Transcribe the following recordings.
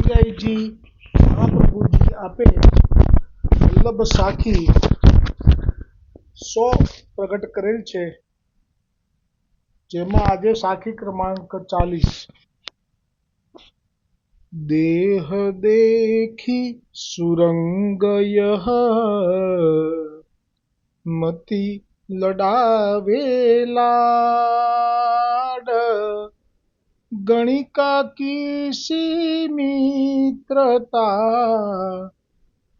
હરિરાયજી મહાપ્રભુજી આપે વલ્લભ સાખી 100 પ્રગટ કરેલ છે, જેમાં આજે સાખી ક્રમાંક 40। દેહ દેખી સુરંગ યહ મતિ લડાવેલાડ, ગણિકા કી મિત્રતા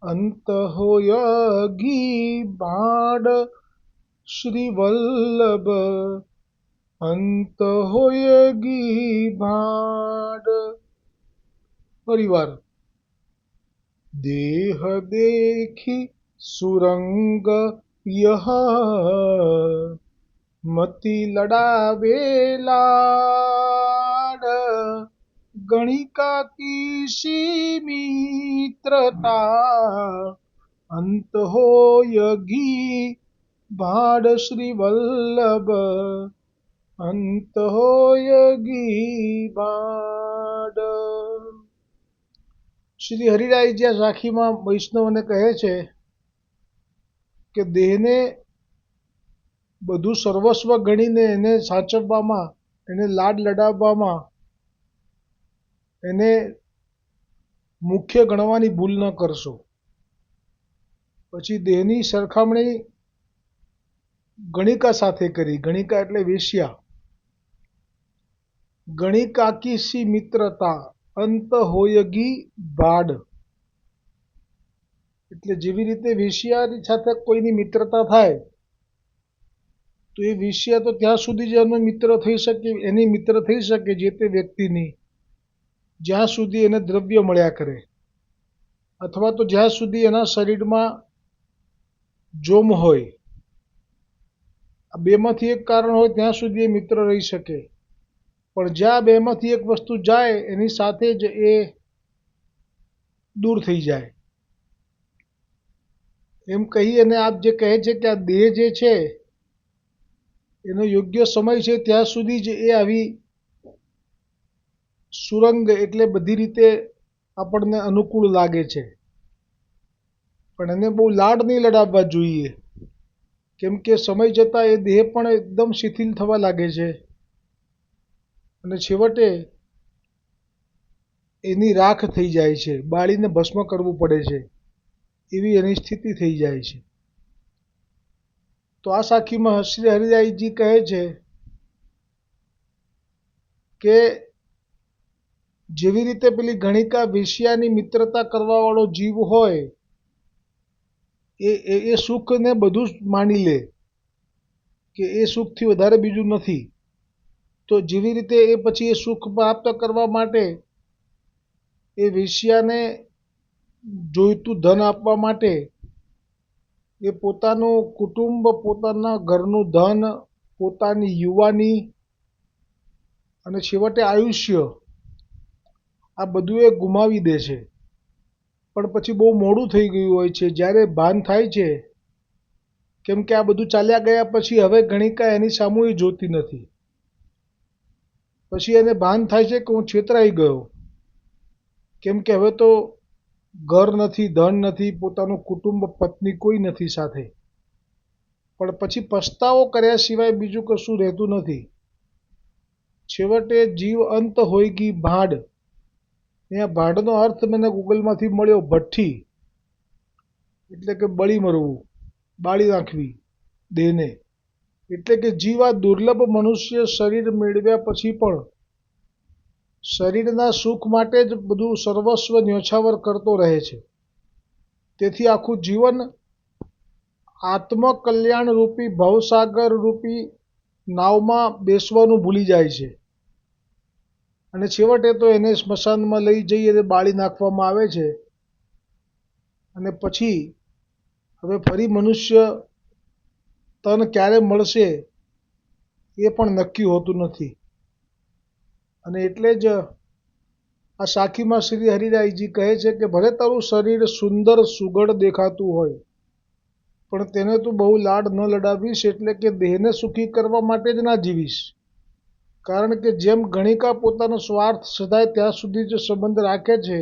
અંત હોયગી બાડ, શ્રી વલ્લભ અંત હોયગી ભાડ। પરિવાર દેહ દેખી સુરંગ યહ મતિ લડાવેલાડ, ગણિકા કી મિત્રતા અંત હોયગી ભાડ, શ્રી વલ્લભ અંત હોયગી ભાડ। શ્રી હરિરાયજી આ સાખીમાં વૈષ્ણવને કહે છે કે દેહને બધું સર્વસ્વ ગણીને એને સાચવવામાં, એને લાડ લડાવવામાં, એને મુખ્ય ગણવાની ભૂલ ન કરશો। પછી દેહની સરખામણી ગણિકા સાથે કરી। ગણિકા એટલે વેશ્યા। ગણિકા કી મિત્રતા અંત હોયગી ભાડ, એટલે જેવી રીતે વેશ્યાની સાથે કોઈની મિત્રતા થાય તો એ વેશ્યા તો ત્યાં સુધી જ એનો મિત્ર થઈ શકે, એની મિત્ર થઈ શકે જે તે વ્યક્તિની, જ્યાં સુધી એને દ્રવ્ય મળ્યા કરે, અથવા તો જ્યાં સુધી એના શરીરમાં જોમ હોય। આ બેમાંથી એક કારણ હોય ત્યાં સુધી એ મિત્ર રહી શકે, પણ જ્યાં બેમાંથી એક વસ્તુ જાય એની સાથે જ એ દૂર થઈ જાય। એમ કહી અને આપ જે કહે છે કે આ દેહ જે છે એનો યોગ્ય સમય છે ત્યાં સુધી જ એ આવી સુરંગ એટલે બધી રીતે આપણને અનુકૂળ લાગે છે, પણ એને બહુ લાડ નહીં લડાવવા જોઈએ, કેમ કે સમય જતાં એ દેહ પણ એકદમ શિથિલ થવા લાગે છે અને છેવટે એની રાખ થઈ જાય છે, બાળીને ભસ્મ કરવું પડે છે, એવી એની સ્થિતિ થઈ જાય છે। તો આ સાખીમાં શ્રી હરિરાયજી કહે છે કે જેવી રીતે પેલી ગણિકા વેશ્યાની મિત્રતા કરવાવાળો જીવ હોય એ સુખને બધું જ માની લે કે એ સુખથી વધારે બીજું નથી, તો જેવી રીતે એ પછી એ સુખ પ્રાપ્ત કરવા માટે એ વેશ્યાને જોઈતું ધન આપવા માટે એ પોતાનું કુટુંબ, પોતાના ઘરનું ધન, પોતાની યુવાની અને છેવટે આયુષ્ય આ બધું એ ગુમાવી દે છે। પણ પછી બહુ મોડું થઈ ગયું હોય છે, જ્યારે ભાન થાય છે, કેમ કે આ બધું ચાલ્યા ગયા પછી હવે ગણિકા એની સામું જોતી નથી। પછી એને ભાન થાય છે કે હું છેતરાઈ ગયો, કેમ કે હવે તો ઘર નથી, ધન નથી, પોતાનું કુટુંબ, પત્ની કોઈ નથી સાથે, પણ પછી પસ્તાવો કર્યા સિવાય બીજું કશું રહેતું નથી। છેવટે જીવ અંત હોયગી ભાડ, અહીંયા ભાડનો અર્થ મને ગૂગલમાંથી મળ્યો ભઠ્ઠી, એટલે કે બળી મરવું, બાળી નાખવી દેહને। એટલે કે જીવ આ દુર્લભ મનુષ્ય શરીર મેળવ્યા પછી પણ શરીરના સુખ માટે જ બધું સર્વસ્વ ન્યોછાવર કરતો રહે છે। તેથી આખું જીવન આત્મકલ્યાણ રૂપી ભવસાગર રૂપી નાવમાં બેસવાનું ભૂલી જાય છે અને છેવટે તો એને સ્મશાનમાં લઈ જઈ અને બાળી નાખવામાં આવે છે અને પછી હવે ફરી મનુષ્ય તન ક્યારે મળશે એ પણ નક્કી હોતું નથી। અને એટલે જ આ સાખીમાં શ્રી હરિરાયજી કહે છે કે ભલે તારું શરીર સુંદર સુઘડ દેખાતું હોય, પણ તેને તું બહુ લાડ ન લડાવીશ, એટલે કે દેહને સુખી કરવા માટે જ ના જીવીશ, કારણ કે જેમ ગણિકા પોતાનો સ્વાર્થ સદાય ત્યાં સુધી જે સંબંધ રાખે છે,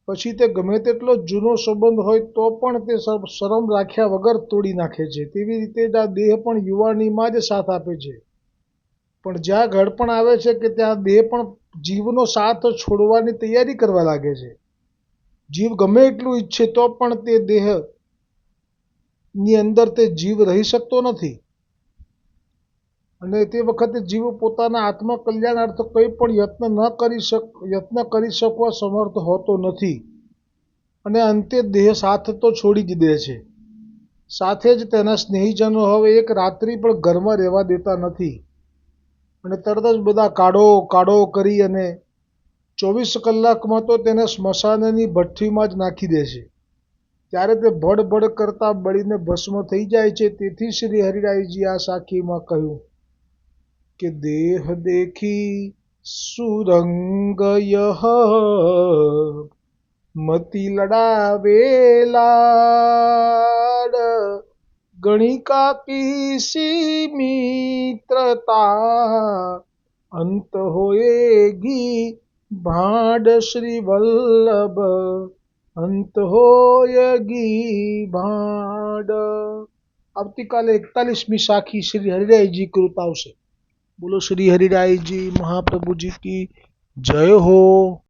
પછી તે ગમે તેટલો જૂનો સંબંધ હોય તો પણ તે શરમ રાખ્યા વગર તોડી નાખે છે. તેવી રીતે જ આ દેહ પણ યુવાનીમાં જ સાથ આપે છે, પણ જ્યાં ઘડપણ આવે છે કે ત્યાં દેહ પણ જીવનો સાથ છોડવાની તૈયારી કરવા લાગે છે. જીવ ગમે એટલું ઈચ્છે તો પણ તે દેહની અંદર તે જીવ રહી શકતો નથી, અને તે વખતે જીવ પોતાના આત્મકલ્યાણાર્થ કંઈ પણ યત્ન કરી શકવા સમર્થ હોતો નથી, અને અંતે દેહ સાથ તો છોડી જ દે છે. સાથે જ તેના સ્નેહીજનો હવે એક રાત્રિ પણ ઘરમાં રહેવા દેતા નથી, અને તરત જ બધા કાઢો કરી અને 24 કલાકમાં તો તેને સ્મશાનની ભઠ્ઠીમાં જ નાખી દે છે. ત્યારે તે ભડભડ કરતા બળીને ભસ્મ થઈ જાય છે. તેથી શ્રી હરિરાયજી આ સાખીમાં કહ્યું કે દેહ દેખી સુરંગ યહ મતિ લડાવેલા ગણિકા કી મિત્રતા અંત હોયેગી ભાંડ શ્રી વલ્લભ અંત હોયેગી ભાંડ. આવતીકાલે 41મી સાખી શ્રી હરિરાયજી કૃત આવશે. બોલો શ્રી હરિરાયજી મહાપ્રભુજી કી જય હો.